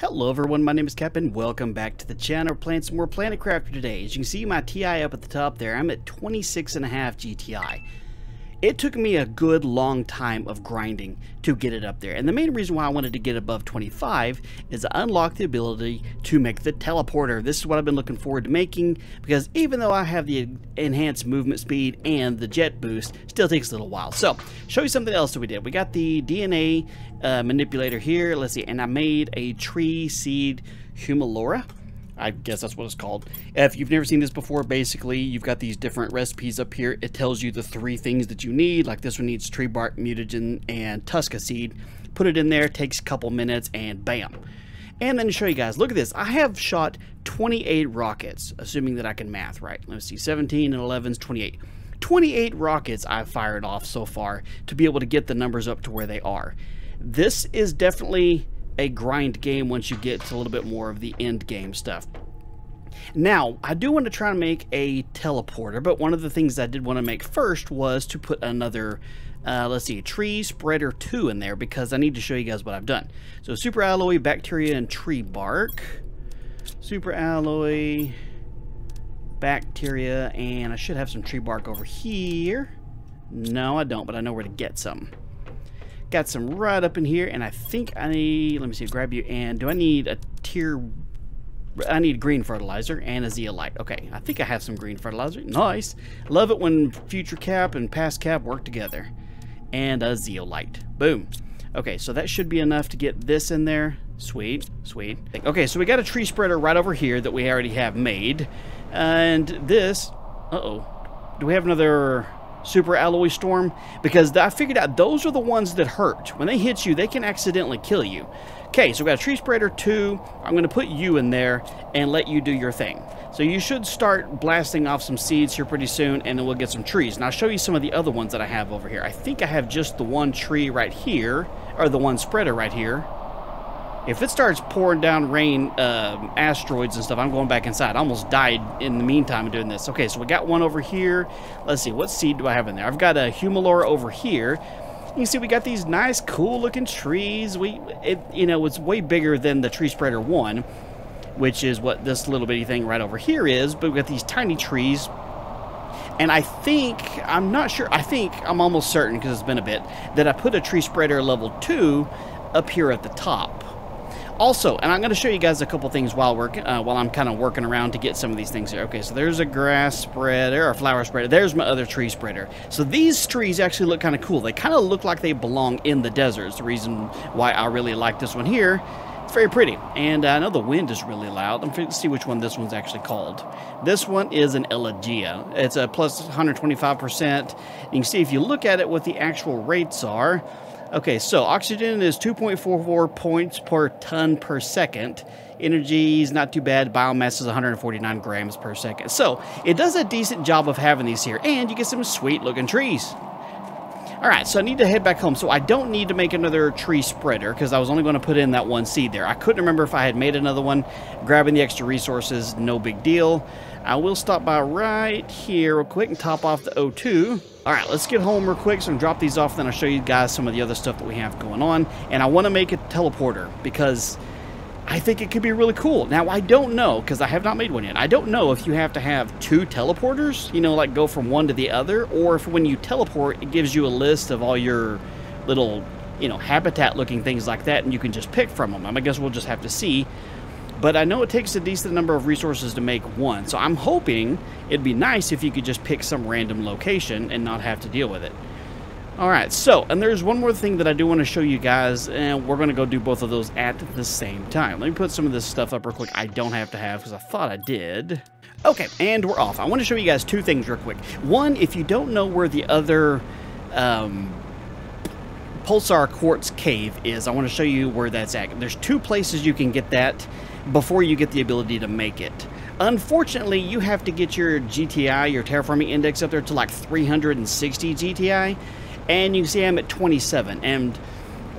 Hello everyone, my name is Cap and welcome back to the channel. We're playing some more Planet Crafter today. As you can see my TI up at the top there, I'm at 26.5 GTI. It took me a good long time of grinding to get it up there. And the main reason why I wanted to get above 25 is to unlock the ability to make the teleporter. This is what I've been looking forward to making, because even though I have the enhanced movement speed and the jet boost, still takes a little while. So, show you something else that we did. We got the DNA manipulator here. Let's see, and I made a tree seed humalora. I guess that's what it's called. If you've never seen this before, basically you've got these different recipes up here. It tells you the 3 things that you need. Like this one needs tree bark, mutagen, and tusca seed. Put it in there, takes a couple minutes, and bam. And then to show you guys, look at this. I have shot 28 rockets, assuming that I can math right. Let's see, 17 and 11 is 28. 28 rockets I've fired off so far to be able to get the numbers up to where they are. This is definitely a grind game once you get to a little bit more of the end game stuff. Now, I do want to try to make a teleporter, but one of the things I did want to make first was to put another, let's see, tree spreader 2 in there, because I need to show you guys what I've done. So, super alloy, bacteria, and tree bark. Super alloy, bacteria, and I should have some tree bark over here. No, I don't, but I know where to get some. Got some right up in here, and I think I need, let me see, grab you, and do I need a I need green fertilizer and a zeolite. Okay, I think I have some green fertilizer. Nice. Love it when future cap and past cap work together. And a zeolite. Boom. Okay, so that should be enough to get this in there. Sweet, sweet. Okay, so we got a tree spreader right over here that we already have made. And this, uh-oh, do we have another super alloy storm? Because I figured out those are the ones that hurt. When they hit you, they can accidentally kill you. Okay, so we got a tree spreader 2. I'm going to put you in there and let you do your thing. So you should start blasting off some seeds here pretty soon, and then we'll get some trees. And I'll show you some of the other ones that I have over here. I think I have just the one tree right here, or the one spreader right here. If it starts pouring down rain, asteroids and stuff, I'm going back inside. I almost died in the meantime of doing this. Okay, so we got one over here. Let's see, what seed do I have in there? I've got a humalora over here. You can see we got these nice, cool-looking trees. It's way bigger than the tree spreader 1, which is what this little bitty thing right over here is. But we got these tiny trees. And I think, I'm not sure, I'm almost certain, because it's been a bit, that I put a tree spreader level 2 up here at the top. Also, and I'm going to show you guys a couple things while I'm kind of working around to get some of these things here. Okay, so there's a grass spreader, or a flower spreader. There's my other tree spreader. So these trees actually look kind of cool. They kind of look like they belong in the desert. It's the reason why I really like this one here. It's very pretty. And I know the wind is really loud. I'm going to see which one this one's actually called. This one is an Elegia. It's a plus 125%. You can see if you look at it what the actual rates are. Okay, so oxygen is 2.44 points per ton per second. Energy is not too bad. Biomass is 149 grams per second. So it does a decent job of having these here, and you get some sweet looking trees. All right, so I need to head back home. So I don't need to make another tree spreader, because I was only going to put in that one seed there. I couldn't remember if I had made another one. Grabbing the extra resources, no big deal. I will stop by right here real quick and top off the O2. All right, let's get home real quick. So I'm going to drop these off, then I'll show you guys some of the other stuff that we have going on. And I want to make a teleporter, because I think it could be really cool. Now, I don't know, because I have not made one yet. I don't know if you have to have 2 teleporters, like go from one to the other, or if when you teleport, it gives you a list of all your little, habitat-looking things like that, and you can just pick from them. I guess we'll just have to see. But I know it takes a decent number of resources to make one, so I'm hoping it'd be nice if you could just pick some random location and not have to deal with it. Alright, so, and there's one more thing that I do want to show you guys, and we're going to go do both of those at the same time. Let me put some of this stuff up real quick. I don't have to have, because I thought I did. Okay, and we're off. I want to show you guys 2 things real quick. One, if you don't know where the other pulsar quartz cave is, I want to show you where that's at. There's 2 places you can get that before you get the ability to make it. Unfortunately, you have to get your GTI, your terraforming index, up there to like 360 GTI, and you can see I'm at 27. And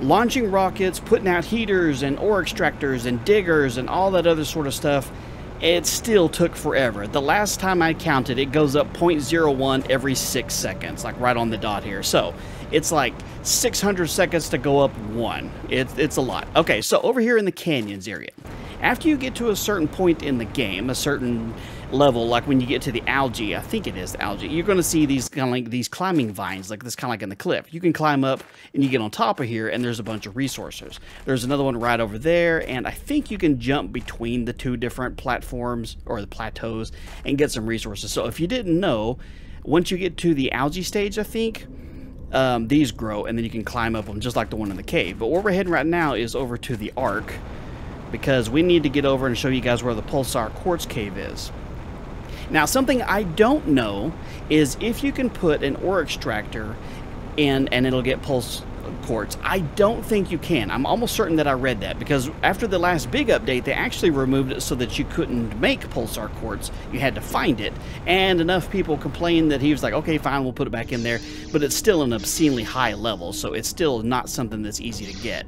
launching rockets, putting out heaters and ore extractors and diggers and all that other sort of stuff it still took forever. The last time I counted, it goes up 0.01 every 6 seconds, like right on the dot here. So it's like 600 seconds to go up 1. It's a lot. Okay, so over here in the canyons area, after you get to a certain point in the game, a certain level, like when you get to the algae, I think it is the algae, you're going to see these kind of like these climbing vines, like this kind of like in the cliff. You can climb up and you get on top of here, and there's a bunch of resources. There's another one right over there, and I think you can jump between the 2 different platforms or the plateaus and get some resources. So if you didn't know, once you get to the algae stage, I think these grow, and then you can climb up them just like the one in the cave. But where we're heading right now is over to the Ark, because we need to get over and show you guys where the Pulsar Quartz Cave is. Now, something I don't know is if you can put an Ore Extractor in and it'll get pulse quartz. I don't think you can. I'm almost certain that I read that, because after the last big update, they actually removed it so that you couldn't make Pulsar quartz. You had to find it, and enough people complained that he was like, okay, fine, we'll put it back in there, but it's still an obscenely high level, so it's still not something that's easy to get.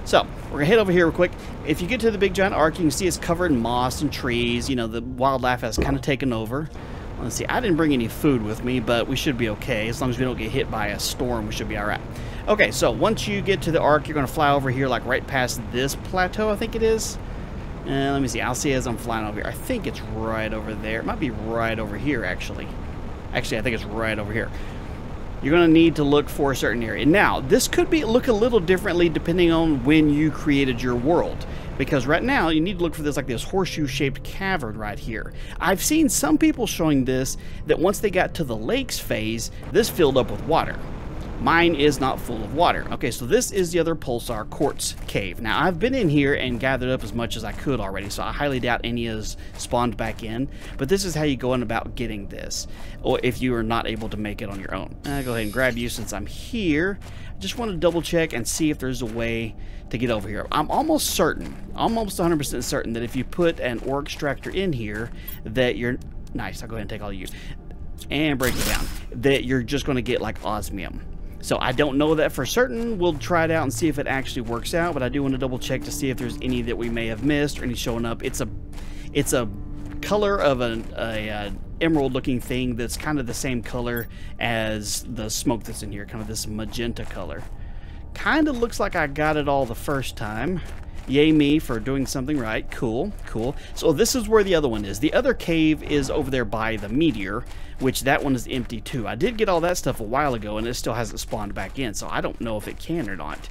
So, we're going to head over here real quick. If you get to the big giant arc, you can see it's covered in moss and trees. You know, the wildlife has kind of taken over. Let's see, I didn't bring any food with me, but we should be okay. As long as we don't get hit by a storm, we should be alright. Okay, so once you get to the arc, you're going to fly over here, like right past this plateau, I think it is. Let me see, I'll see as I'm flying over here. I think it's right over there. It might be right over here, actually. Actually, I think it's right over here. You're going to need to look for a certain area. Now, this could look a little differently depending on when you created your world. Because right now, you need to look for this, like this horseshoe-shaped cavern right here. I've seen some people showing this, that once they got to the lakes phase, this filled up with water. Mine is not full of water. Okay, so this is the other Pulsar Quartz Cave. Now, I've been in here and gathered up as much as I could already, so I highly doubt any has spawned back in. But this is how you go on about getting this, or if you are not able to make it on your own. I'll go ahead and grab you since I'm here. I just want to double check and see if there's a way to get over here. I'm almost certain, almost 100% certain that if you put an Ore Extractor in here, that you're... Nice, I'll go ahead and take all of you. And break it down. That you're just going to get like osmium. So I don't know that for certain. We'll try it out and see if it actually works out, but I do want to double check to see if there's any that we may have missed or any showing up. It's a color of an emerald looking thing that's kind of the same color as the smoke that's in here, kind of this magenta color. Kind of looks like I got it all the first time. Yay me for doing something right. Cool, cool. So this is where the other one is. The other cave is over there by the meteor, which that one is empty too. I did get all that stuff a while ago, and it still hasn't spawned back in, so I don't know if it can or not.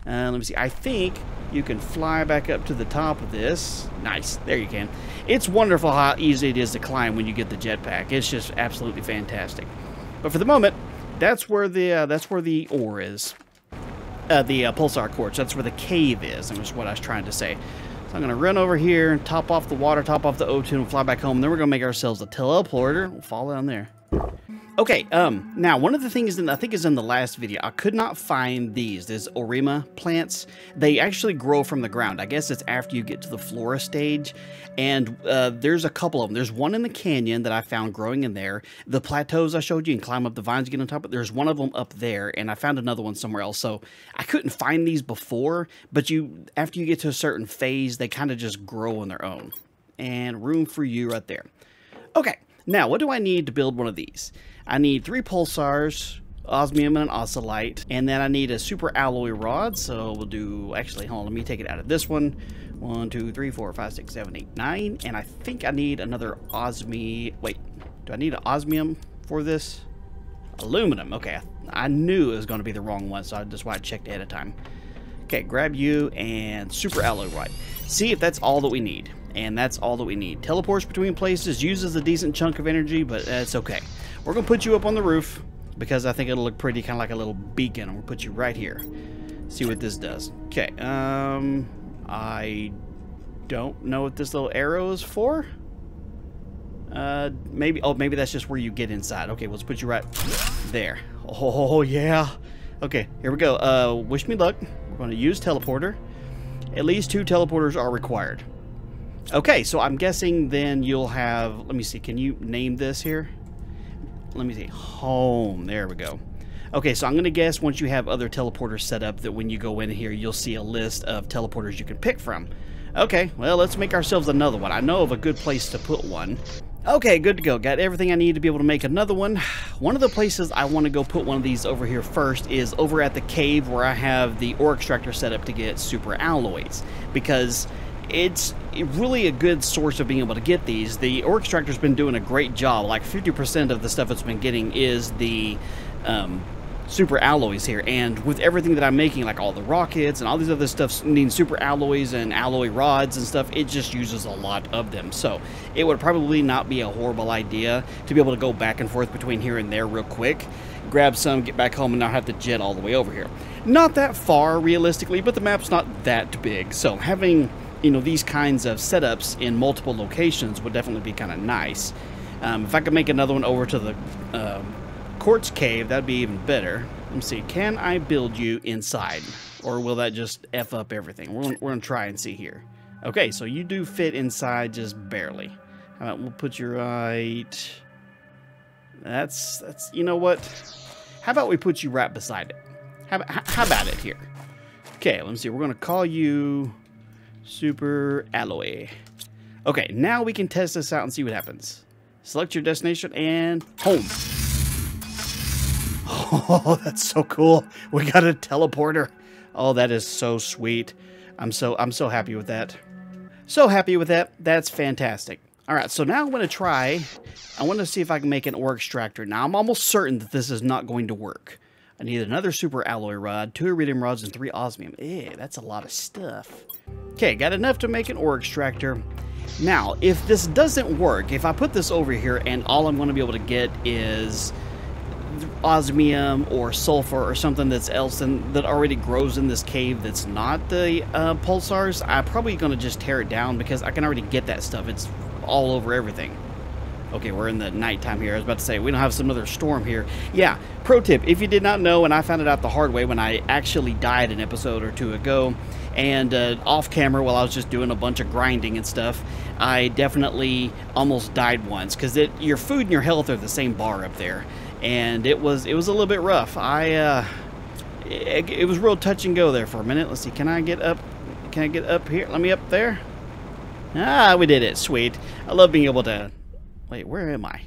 Let me see. I think you can fly back up to the top of this. Nice. There you can. It's wonderful how easy it is to climb when you get the jetpack. It's just absolutely fantastic. But for the moment, that's where the ore is. The Pulsar Quartz. That's where the cave is, and that's what I was trying to say. So I'm going to run over here, top off the water, top off the O2, and fly back home. Then we're going to make ourselves a teleporter. We'll fall down there. Okay, now one of the things that I think is in the last video, I could not find these Orima plants. They actually grow from the ground. I guess it's after you get to the flora stage, and there's a couple of them. There's one in the canyon that I found growing in there. The plateaus I showed you and climb up the vines to get on top of it. There's one of them up there, and I found another one somewhere else. So I couldn't find these before, but after you get to a certain phase, they kind of just grow on their own. And room for you right there. Okay. Now, what do I need to build one of these? I need 3 pulsars, osmium and an ocelite, and then I need a super alloy rod. So we'll do, actually, hold on, let me take it out of this one. 1, 2, 3, 4, 5, 6, 7, 8, 9. And I think I need another wait, do I need an osmium for this? Aluminum, okay. I knew it was going to be the wrong one, so that's why I checked ahead of time. Okay, grab you and super alloy rod. See if that's all that we need. And that's all that we need. Teleports between places, uses a decent chunk of energy, but that's okay. We're going to put you up on the roof because I think it'll look pretty, kind of like a little beacon. I'm going to put you right here. See what this does. Okay, I don't know what this little arrow is for. Maybe that's just where you get inside. Okay, let's put you right there. Oh, yeah. Okay, here we go. Wish me luck. We're going to use teleporter. At least 2 teleporters are required. Okay, so I'm guessing then you'll have, let me see, can you name this here? Let me see, home, there we go. Okay, so I'm going to guess once you have other teleporters set up that when you go in here, you'll see a list of teleporters you can pick from. Okay, well, let's make ourselves another one. I know of a good place to put one. Okay, good to go. Got everything I need to be able to make another one. One of the places I want to go put one of these over here first is over at the cave where I have the ore extractor set up to get super alloys, because it's really a good source of being able to get these. The ore extractor's been doing a great job. Like 50% of the stuff it's been getting is the super alloys here, and with everything that I'm making, like all the rockets and all these other stuff needing super alloys and alloy rods and stuff, it just uses a lot of them. So it would probably not be a horrible idea to be able to go back and forth between here and there real quick, grab some, get back home, and not have to jet all the way over here. Not that far realistically, but the map's not that big, so having, you know, these kinds of setups in multiple locations would definitely be kind of nice. If I could make another one over to the quartz cave, that'd be even better. Let me see, can I build you inside, or will that just F up everything? We're gonna try and see here. Okay, so you do fit inside just barely. How about we'll put you right, that's you know what, how about we put you right beside it? How about it here? Okay, let me see, we're gonna call you super alloy. Okay, now we can test this out and see what happens. Select your destination and home. Oh, that's so cool. We got a teleporter. Oh, that is so sweet. I'm so happy with that. So happy with that. That's fantastic. All right, so now I'm going to try. I want to see if I can make an ore extractor. Now, I'm almost certain that this is not going to work. I need another super alloy rod, 2 iridium rods, and 3 osmium. That's a lot of stuff. Okay, got enough to make an ore extractor. Now, if this doesn't work, if I put this over here and all I'm going to be able to get is osmium or sulfur or something that's else that already grows in this cave that's not the pulsars, I'm probably going to just tear it down because I can already get that stuff. It's all over everything. Okay, we're in the nighttime here. I was about to say, we don't have some other storm here. Yeah, pro tip, if you did not know, and I found it out the hard way when I actually died an episode or two ago, and off camera while I was just doing a bunch of grinding and stuff, I definitely almost died once, because your food and your health are the same bar up there, and it was a little bit rough. It was real touch and go there for a minute. Let's see, can I get up? Can I get up here? Let me up there. Ah, we did it. Sweet. I love being able to... Wait, where am I?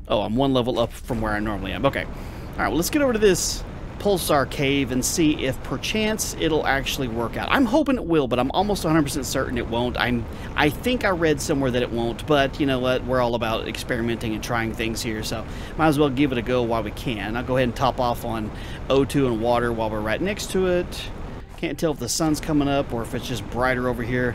Oh, I'm one level up from where I normally am. Okay. All right, well, let's get over to this pulsar cave and see if perchance it'll actually work out. I'm hoping it will, but I'm almost 100% certain it won't. I think I read somewhere that it won't, but you know what? We're all about experimenting and trying things here, so might as well give it a go while we can. I'll go ahead and top off on O2 and water while we're right next to it. Can't tell if the sun's coming up or if it's just brighter over here.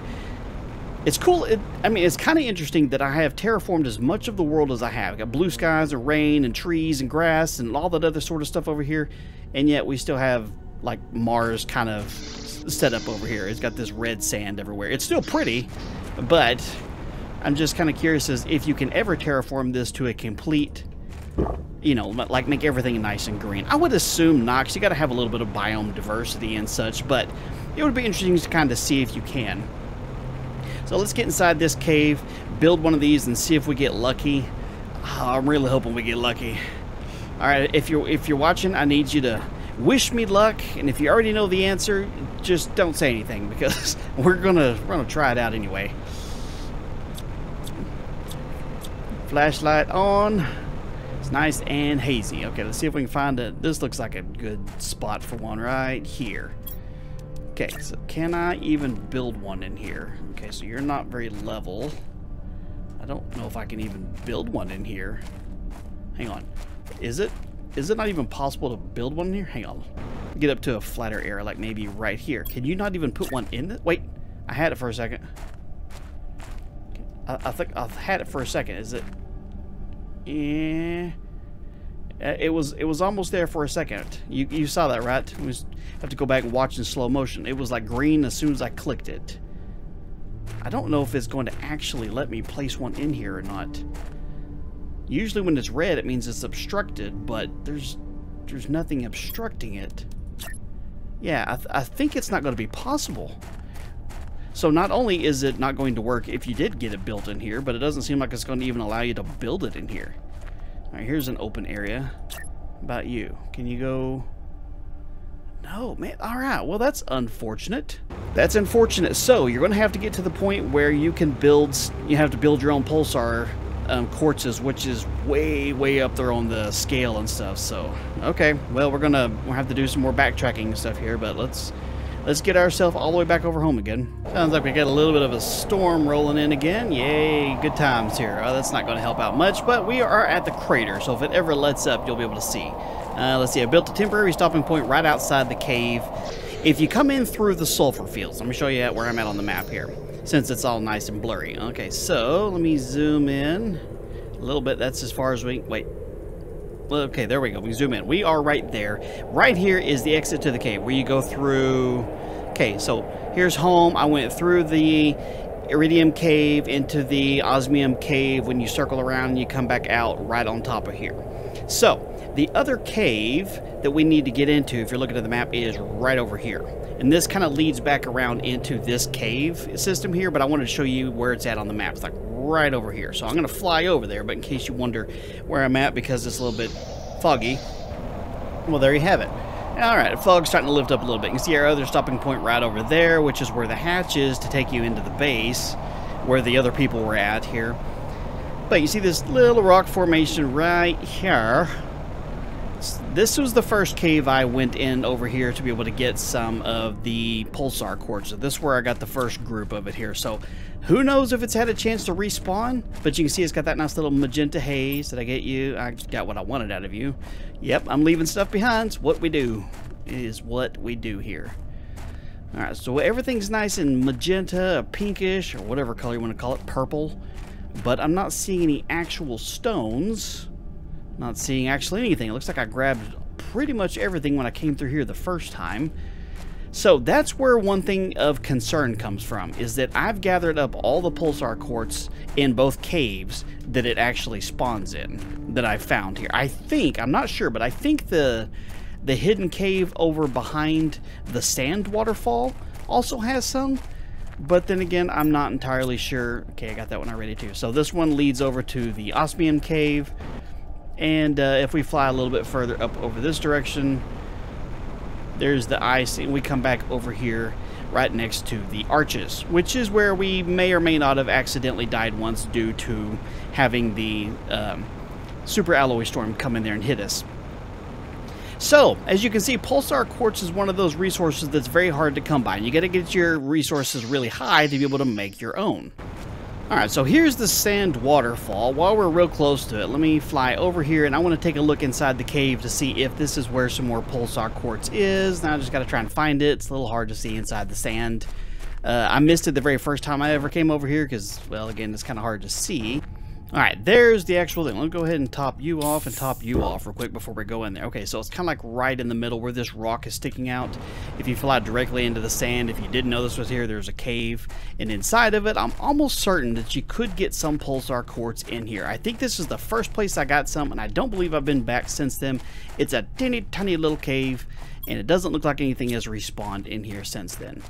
It's cool. I mean, it's kind of interesting that I have terraformed as much of the world as I have. I got blue skies and rain and trees and grass and all that other sort of stuff over here, and yet we still have like Mars kind of set up over here. It's got this red sand everywhere. It's still pretty, but I'm just kind of curious as if you can ever terraform this to a complete, you know, like make everything nice and green. I would assume not, because you got to have a little bit of biome diversity and such, but it would be interesting to kind of see if you can. So let's get inside this cave, build one of these, and see if we get lucky. Oh, I'm really hoping we get lucky. All right, if you're watching, I need you to wish me luck, and if you already know the answer, just don't say anything because we're gonna try it out anyway. Flashlight on. It's nice and hazy. Okay, let's see if we can find it. This looks like a good spot for one right here. Okay, so can I even build one in here? Okay, so you're not very level. I don't know if I can even build one in here. Hang on. Is it not even possible to build one in here? Hang on. Get up to a flatter area, like maybe right here. Can you not even put one in this? Wait, I had it for a second. I think I've had it for a second. Is it? Yeah. It was almost there for a second. You saw that, right? We just have to go back and watch in slow motion. It was like green as soon as I clicked it. I don't know if it's going to actually let me place one in here or not. Usually when it's red, it means it's obstructed, but there's nothing obstructing it. Yeah, I think it's not going to be possible. So not only is it not going to work if you did get it built in here, but it doesn't seem like it's going to even allow you to build it in here. Alright, here's an open area. How about you? Can you go... No, man. All right. Well, that's unfortunate. That's unfortunate. So you're going to have to get to the point where you can build. You have to build your own pulsar quartzes, which is way up there on the scale and stuff. So okay. Well, we'll have to do some more backtracking and stuff here. But let's get ourselves all the way back over home again. Sounds like we got a little bit of a storm rolling in again. Yay, good times here. Oh, that's not going to help out much, but we are at the crater, so if it ever lets up, you'll be able to see. Let's see, I built a temporary stopping point right outside the cave. If you come in through the sulfur fields, let me show you where I'm at on the map here, since it's all nice and blurry. Okay, so let me zoom in a little bit. That's as far as wait. Okay, there we go. We zoom in. We are right there. Right here is the exit to the cave where you go through. Okay, so here's home. I went through the Iridium Cave into the Osmium Cave. When you circle around and you come back out right on top of here. So the other cave that we need to get into, if you're looking at the map, is right over here. And this kind of leads back around into this cave system here, but I wanted to show you where it's at on the map. It's like right over here. So I'm going to fly over there, but in case you wonder where I'm at because it's a little bit foggy, well, there you have it. All right, the fog's starting to lift up a little bit. You can see our other stopping point right over there, which is where the hatch is to take you into the base, where the other people were at here. But you see this little rock formation right here. This was the first cave I went in over here to be able to get some of the pulsar quartz. So this is where I got the first group of it here. So who knows if it's had a chance to respawn, but you can see it's got that nice little magenta haze. Did I get you? I got what I wanted out of you. Yep, I'm leaving stuff behind. It's what we do. It is what we do here. All right, so everything's nice and magenta, pinkish, or whatever color you want to call it, purple. But I'm not seeing any actual stones. Not seeing actually anything. It looks like I grabbed pretty much everything when I came through here the first time. So that's where one thing of concern comes from, is that I've gathered up all the pulsar quartz in both caves that it actually spawns in, that I found here. I think, I'm not sure, but I think the hidden cave over behind the sand waterfall also has some. But then again, I'm not entirely sure. Okay, I got that one already too. So this one leads over to the Osmium Cave. And if we fly a little bit further up over this direction, there's the ice, and we come back over here right next to the arches, which is where we may or may not have accidentally died once due to having the super alloy storm come in there and hit us. So, as you can see, pulsar quartz is one of those resources that's very hard to come by. You got to get your resources really high to be able to make your own. Alright, so here's the sand waterfall. While we're real close to it, let me fly over here, and I want to take a look inside the cave to see if this is where some more pulsar quartz is. Now I just got to try and find it. It's a little hard to see inside the sand. I missed it the very first time I ever came over here because, well, again, it's kind of hard to see. Alright, there's the actual thing. Let me go ahead and top you off and top you off real quick before we go in there. Okay, so it's kind of like right in the middle where this rock is sticking out. If you fly directly into the sand, if you didn't know this was here, there's a cave. And inside of it, I'm almost certain that you could get some pulsar quartz in here. I think this is the first place I got some, and I don't believe I've been back since then. It's a tiny little cave, and it doesn't look like anything has respawned in here since then.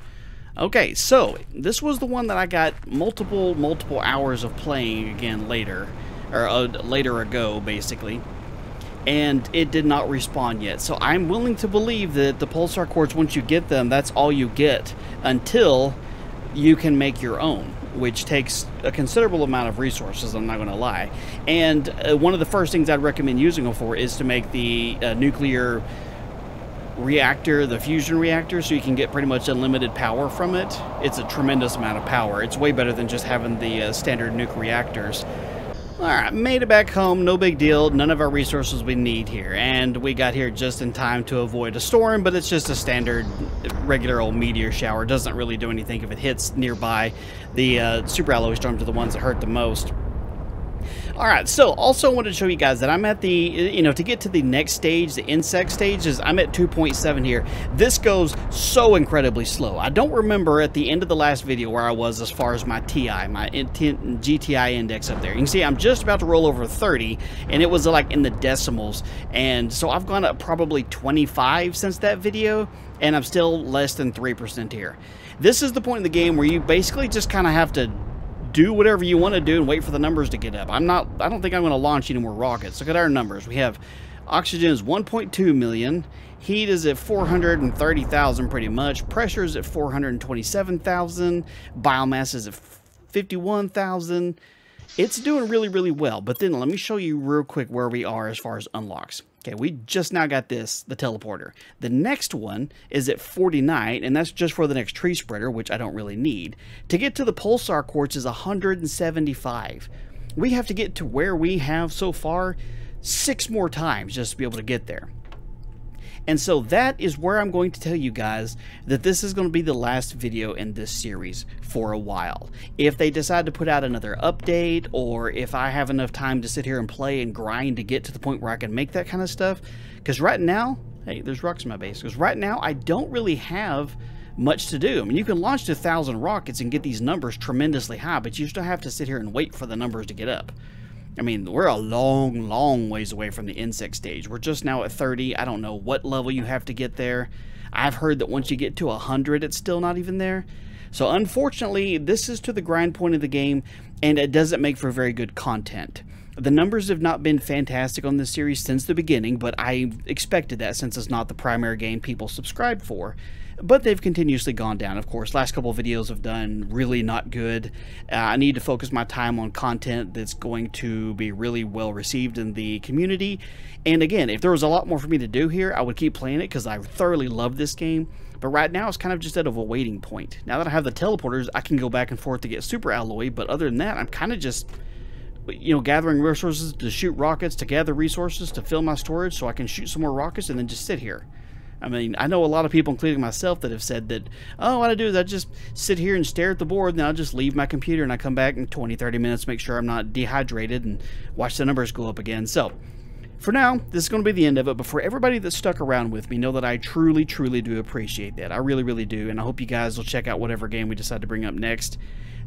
Okay, so this was the one that I got multiple hours of playing again later, or later ago, basically, and it did not respawn yet. So I'm willing to believe that the pulsar quartz, once you get them, that's all you get until you can make your own, which takes a considerable amount of resources, I'm not going to lie. And one of the first things I'd recommend using them for is to make the nuclear reactor, the fusion reactor, so you can get pretty much unlimited power from it. It's a tremendous amount of power. It's way better than just having the standard nuke reactors. Alright, made it back home, no big deal. None of our resources we need here, and we got here just in time to avoid a storm, but it's just a standard regular old meteor shower. Doesn't really do anything if it hits nearby. The super alloy storms are the ones that hurt the most. Alright, so also wanted to show you guys that I'm at the, to get to the next stage, the insect stage, is I'm at 2.7 here. This goes so incredibly slow. I don't remember at the end of the last video where I was as far as my TI, my GTI index up there. You can see I'm just about to roll over 30, and it was like in the decimals. And so I've gone up probably 25 since that video, and I'm still less than 3% here. This is the point in the game where you basically just kind of have to do whatever you want to do and wait for the numbers to get up. I don't think I'm going to launch any more rockets. Look at our numbers. We have Oxygen is 1.2 million. Heat is at 430,000 pretty much. Pressure is at 427,000. Biomass is at 51,000. It's doing really, really well. But then let me show you real quick where we are as far as unlocks. Okay, we just now got this, the teleporter. The next one is at 49, and that's just for the next tree spreader, which I don't really need. To get to the pulsar quartz is 175. We have to get to where we have so far 6 more times just to be able to get there. And so that is where I'm going to tell you guys that this is going to be the last video in this series for a while. If they decide to put out another update, or if I have enough time to sit here and play and grind to get to the point where I can make that kind of stuff. Because right now, hey, there's rocks in my base. Because right now, I don't really have much to do. I mean, you can launch to 1,000 rockets and get these numbers tremendously high, but you still have to sit here and wait for the numbers to get up. I mean, we're a long, long ways away from the insect stage. We're just now at 30. I don't know what level you have to get there. I've heard that once you get to 100, it's still not even there. So unfortunately, this is to the grind point of the game, and it doesn't make for very good content. The numbers have not been fantastic on this series since the beginning, but I expected that since it's not the primary game people subscribe for. But they've continuously gone down, of course. Last couple of videos have done really not good. I need to focus my time on content that's going to be really well received in the community. And again, if there was a lot more for me to do here, I would keep playing it because I thoroughly love this game. But right now, it's kind of just at a waiting point. Now that I have the teleporters, I can go back and forth to get super alloy. But other than that, I'm kind of just, you know, gathering resources to shoot rockets, to gather resources to fill my storage so I can shoot some more rockets and then just sit here. I mean, I know a lot of people, including myself, that have said that, oh, what I do is I just sit here and stare at the board, and then I'll just leave my computer, and I come back in 20, 30 minutes, make sure I'm not dehydrated, and watch the numbers go up again. So, for now, this is going to be the end of it, but for everybody that stuck around with me, know that I truly, truly do appreciate that. I really, really do, and I hope you guys will check out whatever game we decide to bring up next.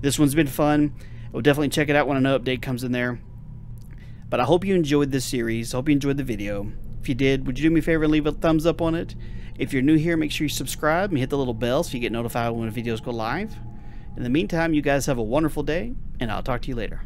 This one's been fun. We'll definitely check it out when an update comes in there. But I hope you enjoyed this series. I hope you enjoyed the video. If you did, would you do me a favor and leave a thumbs up on it? If you're new here, make sure you subscribe and hit the little bell so you get notified when videos go live. In the meantime, you guys have a wonderful day, and I'll talk to you later.